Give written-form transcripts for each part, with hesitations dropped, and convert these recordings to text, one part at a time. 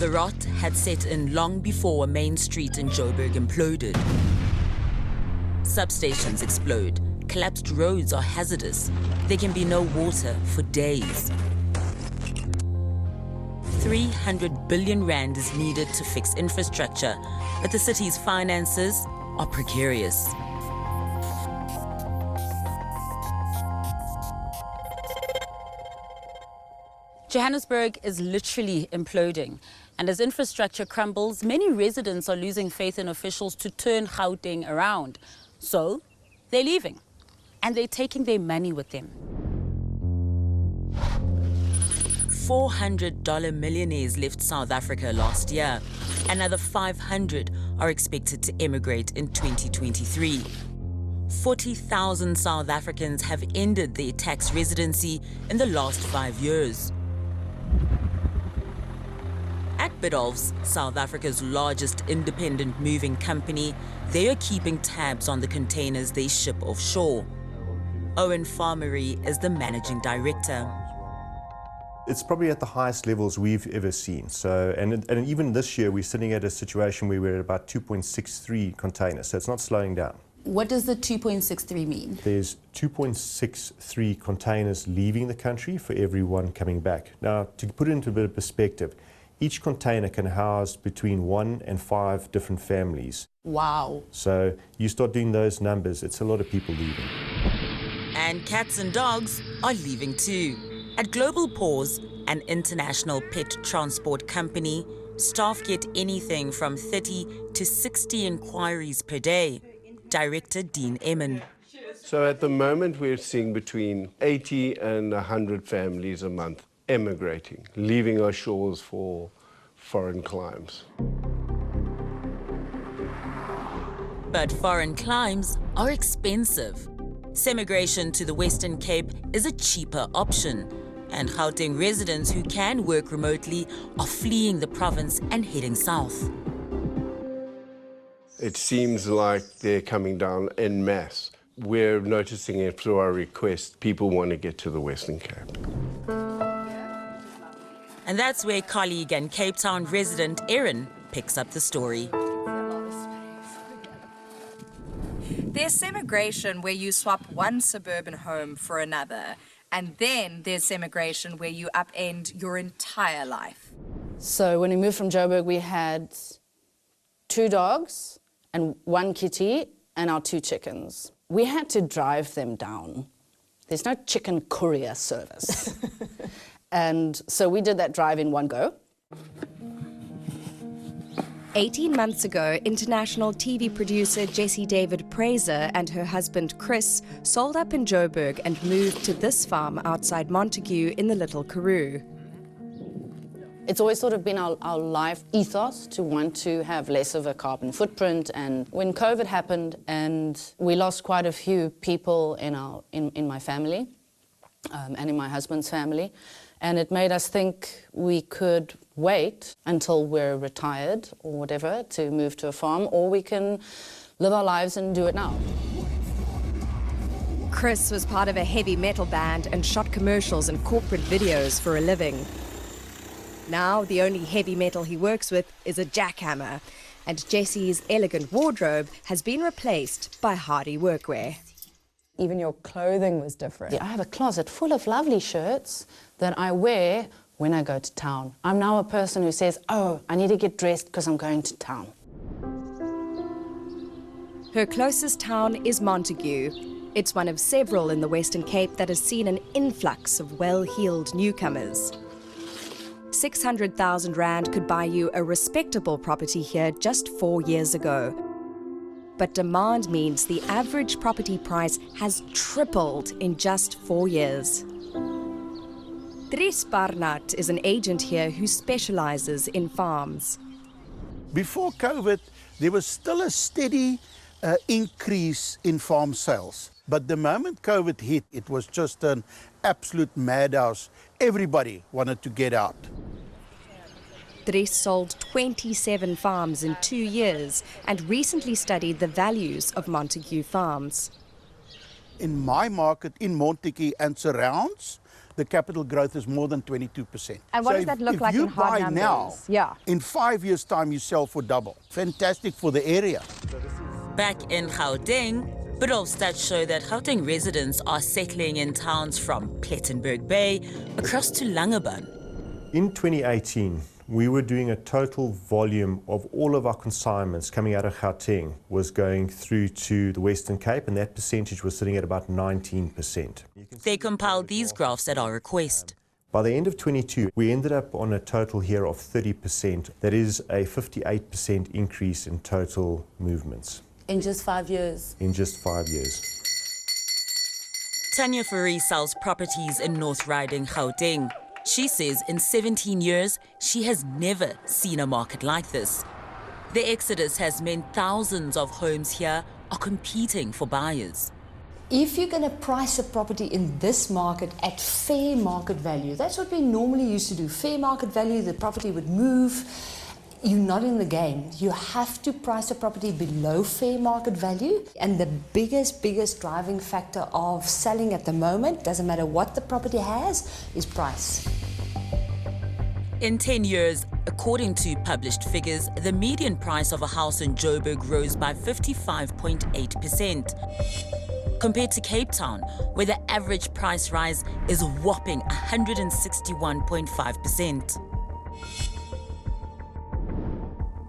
The rot had set in long before a main street in Joburg imploded. Substations explode. Collapsed roads are hazardous. There can be no water for days. 300 billion rand is needed to fix infrastructure, but the city's finances are precarious. Johannesburg is literally imploding, and as infrastructure crumbles, many residents are losing faith in officials to turn Gauteng around. So they're leaving, and they're taking their money with them. $400 millionaires left South Africa last year. Another 500 are expected to emigrate in 2023. 40,000 South Africans have ended their tax residency in the last 5 years. At 𝗏𝗏𝗀𝗆's, South Africa's largest independent moving company, they are keeping tabs on the containers they ship offshore. 𝗀𝗏𝗃𝗏 is the managing director. It's probably at the highest levels we've ever seen. So, and even this year, we're sitting at a situation where we're at about 2.63 containers. So it's not slowing down. What does the 2.63 mean? There's 2.63 containers leaving the country for every one coming back. Now, to put it into a bit of perspective, each container can house between 1 and 5 different families. Wow. So you start doing those numbers, it's a lot of people leaving. And cats and dogs are leaving too. At Global Paws, an international pet transport company, staff get anything from 30 to 60 inquiries per day. Director Dean Emmen. So at the moment we're seeing between 80 and 100 families a month emigrating, leaving our shores for foreign climes. But foreign climes are expensive. Semigration to the Western Cape is a cheaper option, and Gauteng residents who can work remotely are fleeing the province and heading south. It seems like they're coming down en masse. We're noticing it through our requests. People want to get to the Western Cape. And that's where colleague and Cape Town resident Erin picks up the story. There's semigration, where you swap one suburban home for another, and then there's semigration where you upend your entire life. So when we moved from Joburg, we had 2 dogs and 1 kitty and our 2 chickens. We had to drive them down. There's no chicken courier service. And so we did that drive in one go. 18 months ago, international TV producer 𝗀𝗂𝗏𝗏𝗀𝗏𝗀𝗏 and her husband Chris sold up in Joburg and moved to this farm outside Montague in the Little Karoo. It's always sort of been our life ethos to want to have less of a carbon footprint. And when COVID happened and we lost quite a few people in my family and in my husband's family, and it made us think we could wait until we're retired or whatever to move to a farm, or we can live our lives and do it now. Chris was part of a heavy metal band and shot commercials and corporate videos for a living. Now the only heavy metal he works with is a jackhammer, and 𝗀𝗂's elegant wardrobe has been replaced by hardy workwear. Even your clothing was different. Yeah, I have a closet full of lovely shirts that I wear when I go to town. I'm now a person who says, oh, I need to get dressed because I'm going to town. Her closest town is Montague. It's one of several in the Western Cape that has seen an influx of well-heeled newcomers. 600,000 rand could buy you a respectable property here just 4 years ago. But demand means the average property price has tripled in just 4 years. Dries Barnard is an agent here who specializes in farms. Before COVID, there was still a steady increase in farm sales. But the moment COVID hit, it was just an absolute madhouse. Everybody wanted to get out. Dries sold 27 farms in 2 years and recently studied the values of Montague farms. In my market, in Montague and surrounds, the capital growth is more than 22%. And what does that look like in hard numbers? If you buy now, Yeah. in 5 years' time, you sell for double. Fantastic for the area. Back in Gauteng, 𝗶𝗏𝗏 stats show that Gauteng residents are settling in towns from Plettenberg Bay across to Langebaan. In 2018, we were doing a total volume of all of our consignments coming out of Gauteng was going through to the Western Cape, and that percentage was sitting at about 19%. They compiled these graphs at our request. By the end of 22, we ended up on a total here of 30%. That is a 58% increase in total movements. In just 5 years. In just 5 years. Tanya Fourie sells properties in North Riding, Gauteng. She says in 17 years, she has never seen a market like this. The exodus has meant thousands of homes here are competing for buyers. If you're going to price a property in this market at fair market value, that's what we normally used to do. Fair market value, the property would move. You're not in the game. You have to price a property below fair market value. And the biggest driving factor of selling at the moment, doesn't matter what the property has, is price. In 10 years, according to published figures, the median price of a house in Joburg rose by 55.8%. Compared to Cape Town, where the average price rise is a whopping 161.5%.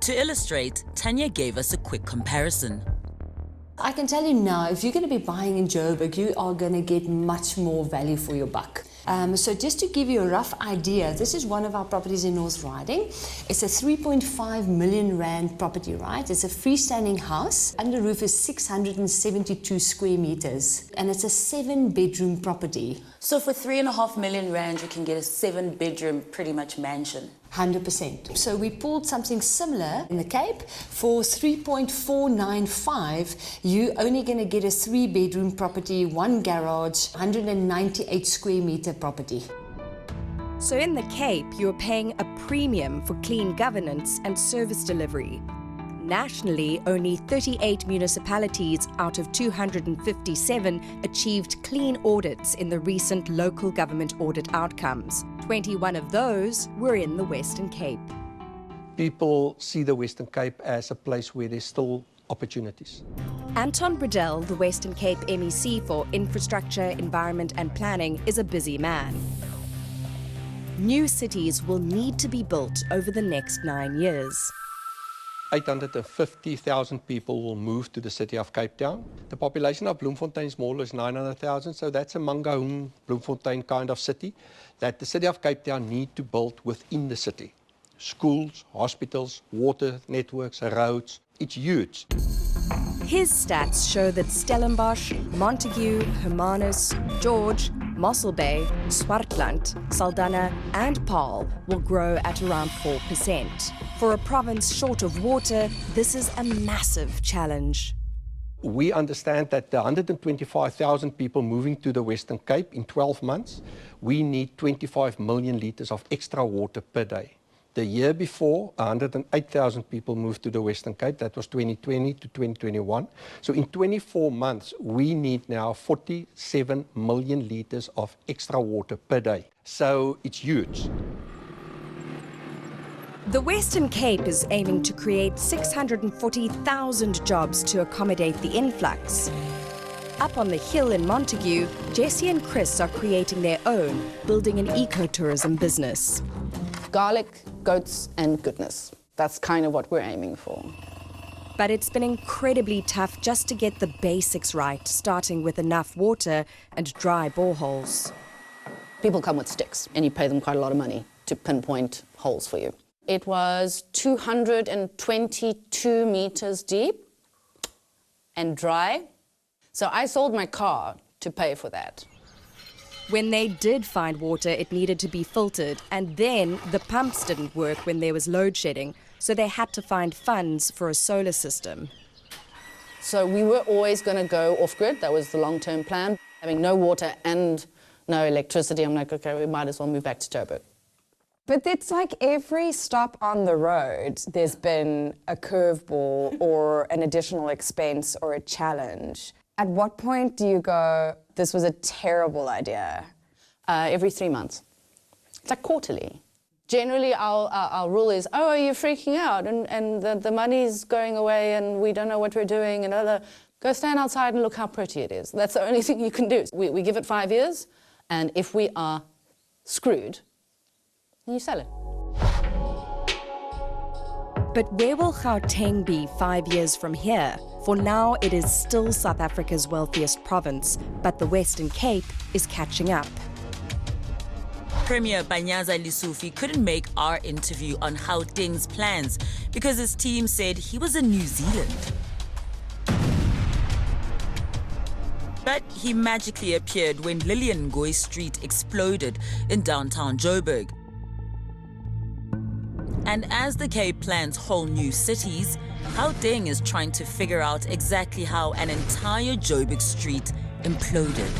To illustrate, Tanya gave us a quick comparison. I can tell you now, if you're going to be buying in Joburg, you are going to get much more value for your buck. So just to give you a rough idea, this is one of our properties in North Riding. It's a 3.5 million rand property, right? It's a freestanding house. Under roof is 672 square meters, and it's a 7-bedroom property. So for 3.5 million rand, you can get a 7-bedroom, pretty much mansion. 100%. So we pulled something similar in the Cape. For 3.495, you're only going to get a 3-bedroom property, 1 garage, 198 square meter property. So in the Cape, you're paying a premium for clean governance and service delivery. Nationally, only 38 municipalities out of 257 achieved clean audits in the recent local government audit outcomes. 21 of those were in the Western Cape. People see the Western Cape as a place where there's still opportunities. Anton Bredell, the Western Cape MEC for Infrastructure, Environment and Planning, is a busy man. New cities will need to be built over the next 9 years. 850,000 people will move to the city of Cape Town. The population of Bloemfontein's mall is 900,000, so that's a Mangaung, Bloemfontein kind of city that the city of Cape Town need to build within the city. Schools, hospitals, water networks, roads, it's huge. His stats show that Stellenbosch, Montague, Hermanus, George, Mossel Bay, Swartland, Saldanha and Paarl will grow at around 4%. For a province short of water, this is a massive challenge. We understand that the 125,000 people moving to the Western Cape in 12 months, we need 25 million litres of extra water per day. The year before, 108,000 people moved to the Western Cape. That was 2020 to 2021. So in 24 months, we need now 47 million litres of extra water per day. So it's huge. The Western Cape is aiming to create 640,000 jobs to accommodate the influx. Up on the hill in Montague, Jessie and Chris are creating their own, building an ecotourism business. Garlic, goats and goodness. That's kind of what we're aiming for. But it's been incredibly tough just to get the basics right, starting with enough water and dry boreholes. People come with sticks and you pay them quite a lot of money to pinpoint holes for you. It was 222 meters deep and dry. So I sold my car to pay for that. When they did find water, it needed to be filtered, and then the pumps didn't work when there was load shedding, so they had to find funds for a solar system. So we were always going to go off-grid. That was the long-term plan. Having no water and no electricity, I'm like, okay, we might as well move back to Joburg. But it's like every stop on the road, there's been a curveball or an additional expense or a challenge. At what point do you go, this was a terrible idea? every 3 months. It's like quarterly. Generally, our rule is, oh, are you freaking out? And the money's going away and we don't know what we're doing and other. Go stand outside and look how pretty it is. That's the only thing you can do. We give it 5 years, and if we are screwed, then you sell it. But where will Gauteng be 5 years from here? For now, it is still South Africa's wealthiest province, but the Western Cape is catching up. Premier Panyaza Lesufi couldn't make our interview on Gauteng's plans because his team said he was in New Zealand. But he magically appeared when Lillian Ngoyi Street exploded in downtown Joburg. And as the Cape plans whole new cities, Gauteng is trying to figure out exactly how an entire Joburg street imploded.